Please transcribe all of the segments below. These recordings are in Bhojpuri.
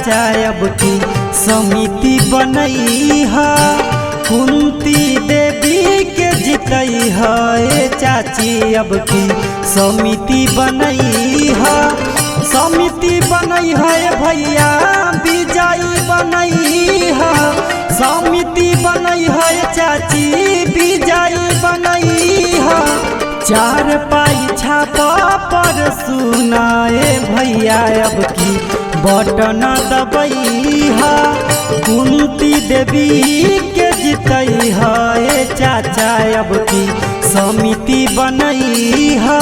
चाचा अब की समिति बनई है। कुंती देवी के जितई है चाची अब की समिति बनई है। समिति बनई है भैया विजयी बनई है। समिति बनई है चाची विजयी बनई है। 4 पाई छापा पर सुनाए भैया अब की बटन दबई है। कुंती देवी के जितई है चाचा अब की समिति बनई है।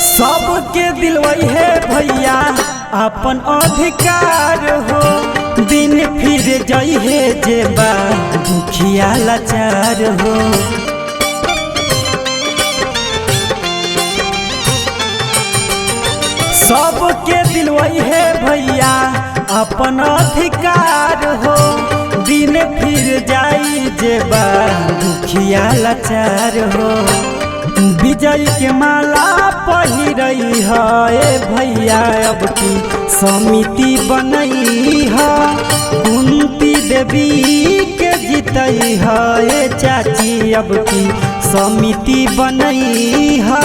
सबके दिलवई है भैया अपन अधिकार हो। दिन फिर जई है जेबा दुखिया लाचार हो। सबके दिलवई है भैया अपन अधिकार हो। दिन फिर जाई जेबा दुखिया लाचार हो। विजय के माला पहिरई है भैया अब की समिति बनई है। कुंती देवी के जितई है चाची अब की समिति बनई है।